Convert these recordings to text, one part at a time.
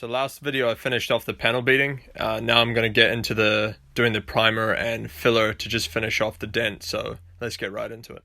So last video I finished off the panel beating. Now I'm going to get into the doing the primer and filler to just finish off the dent. So let's get right into it.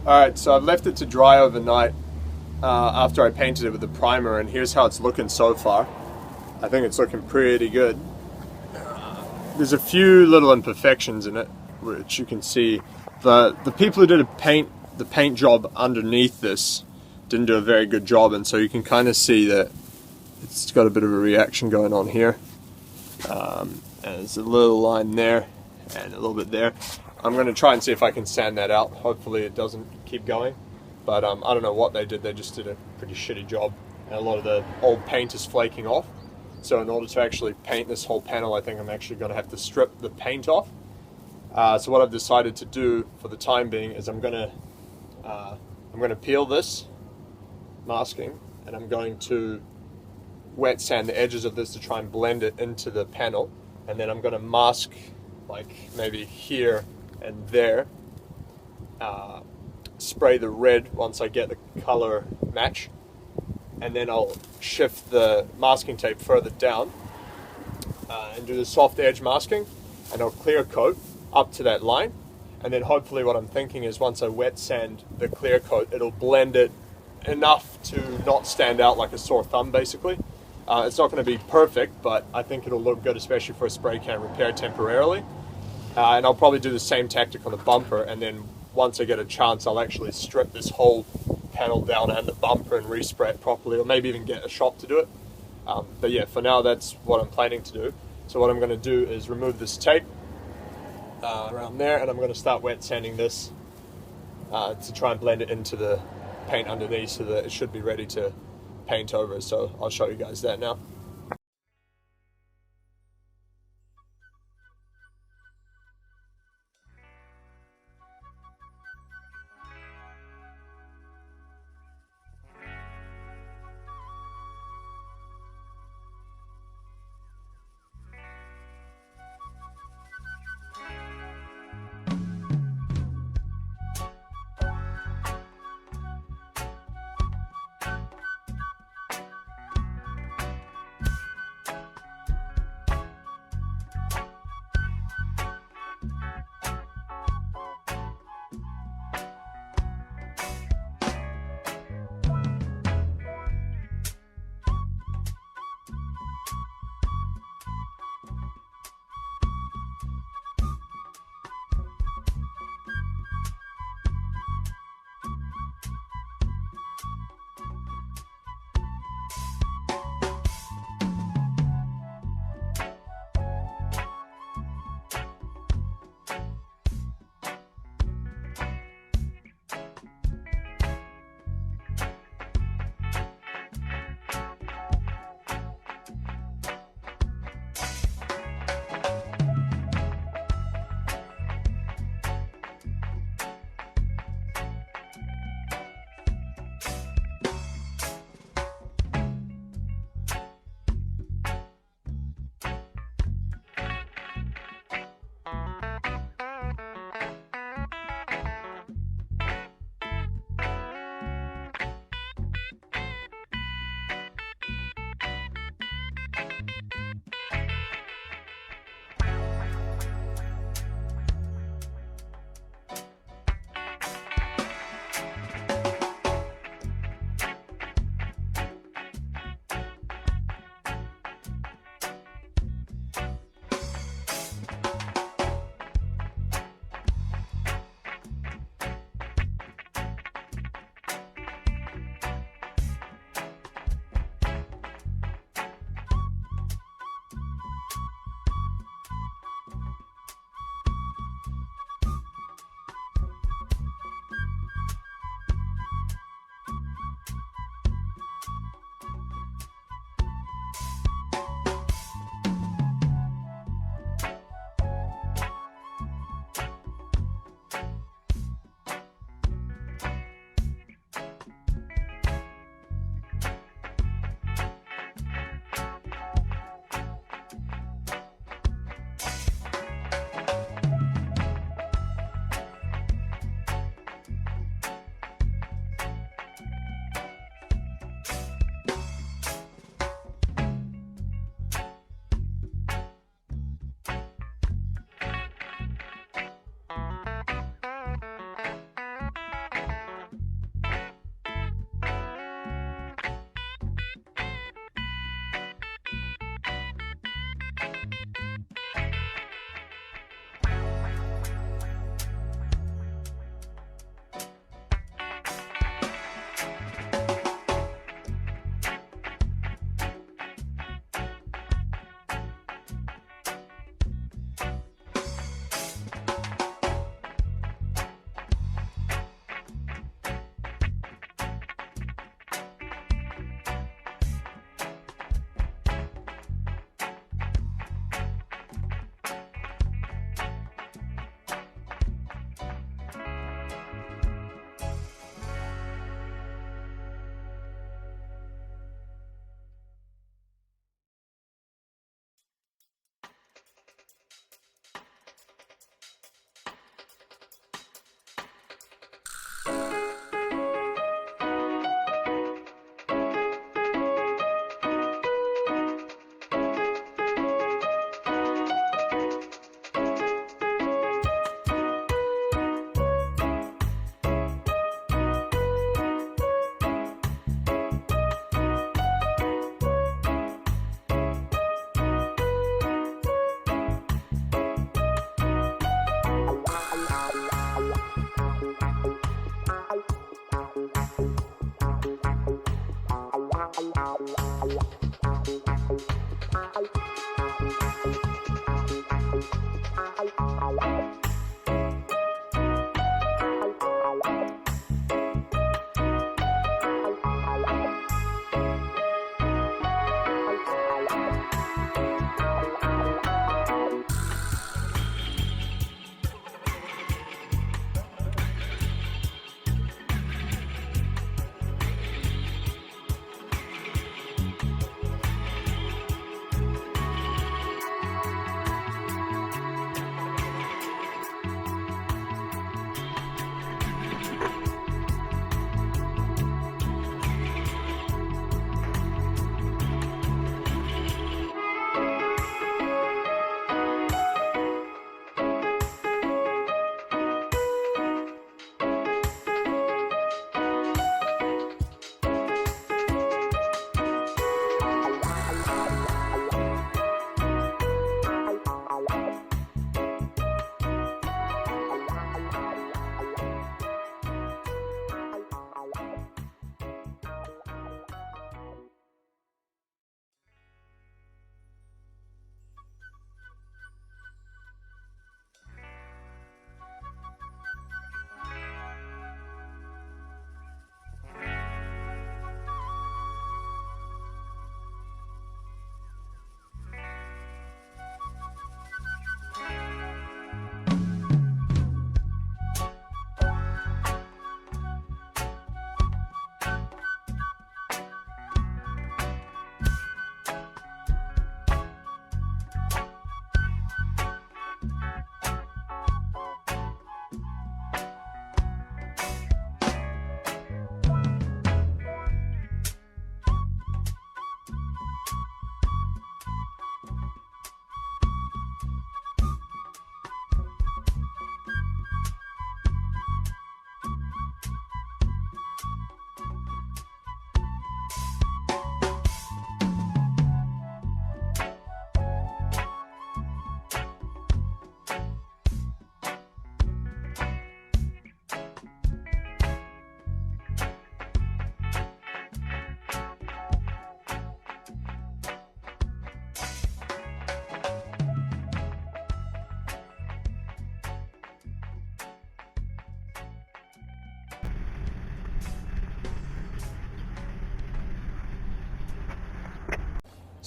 Alright, so I've left it to dry overnight after I painted it with the primer, and here's how it's looking so far. I think it's looking pretty good. There's a few little imperfections in it, which you can see. The people who did the paint job underneath this didn't do a very good job, and so you can kind of see that it's got a bit of a reaction going on here. And there's a little line there and a little bit there. I'm going to try and see if I can sand that out. Hopefully it doesn't keep going, but I don't know what they did. They just did a pretty shitty job, and a lot of the old paint is flaking off. So in order to actually paint this whole panel, I think I'm actually going to have to strip the paint off. So what I've decided to do for the time being is I'm going to peel this masking, and I'm going to wet sand the edges of this to try and blend it into the panel, and then I'm going to mask like maybe here and there, spray the red once I get the color match, and then I'll shift the masking tape further down and do the soft edge masking, and I'll clear coat up to that line, and then hopefully what I'm thinking is once I wet sand the clear coat, it'll blend it enough to not stand out like a sore thumb basically. It's not going to be perfect, but I think it'll look good, especially for a spray can repair temporarily. And I'll probably do the same tactic on the bumper, and then once I get a chance, I'll actually strip this whole panel down and the bumper and respray it properly, or maybe even get a shop to do it. But yeah, for now, that's what I'm planning to do. So what I'm going to do is remove this tape around there, and I'm going to start wet sanding this to try and blend it into the paint underneath so that it should be ready to paint over. So I'll show you guys that now.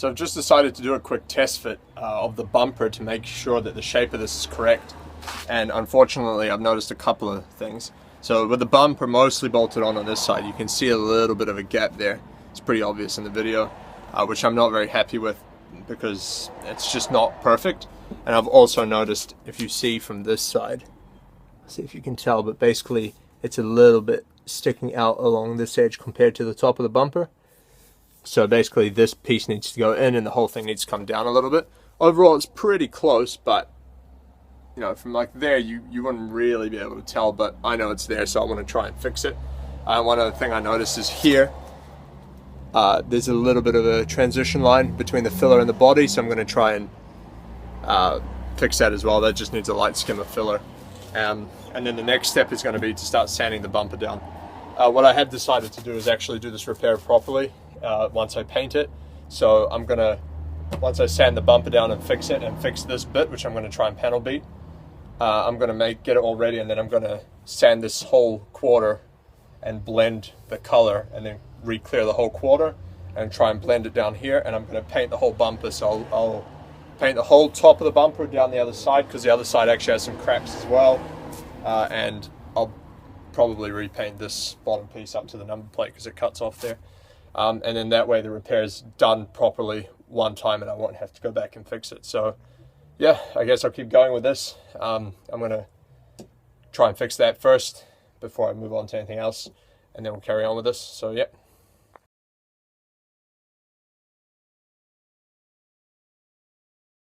So I've just decided to do a quick test fit of the bumper to make sure that the shape of this is correct. And unfortunately, I've noticed a couple of things. So with the bumper mostly bolted on this side, you can see a little bit of a gap there. It's pretty obvious in the video, which I'm not very happy with because it's just not perfect. And I've also noticed, if you see from this side, see if you can tell, but basically it's a little bit sticking out along this edge compared to the top of the bumper. So basically this piece needs to go in and the whole thing needs to come down a little bit. Overall it's pretty close, but you know, from like there you wouldn't really be able to tell, but I know it's there, so I want to try and fix it. One other thing I noticed is here there's a little bit of a transition line between the filler and the body, so I'm going to try and fix that as well. That just needs a light skim of filler. And then the next step is going to be to start sanding the bumper down. What I had decided to do is actually do this repair properly once I paint it. So I'm going to, once I sand the bumper down and fix it and fix this bit, which I'm going to try and panel beat, I'm going to get it all ready, and then I'm going to sand this whole quarter and blend the color, and then re-clear the whole quarter and try and blend it down here. And I'm going to paint the whole bumper, so I'll paint the whole top of the bumper down the other side, because the other side actually has some cracks as well, and I'll probably repaint this bottom piece up to the number plate because it cuts off there, and then that way the repair is done properly one time and I won't have to go back and fix it. So yeah, I guess I'll keep going with this. I'm going to try and fix that first before I move on to anything else, and then we'll carry on with this. So yeah.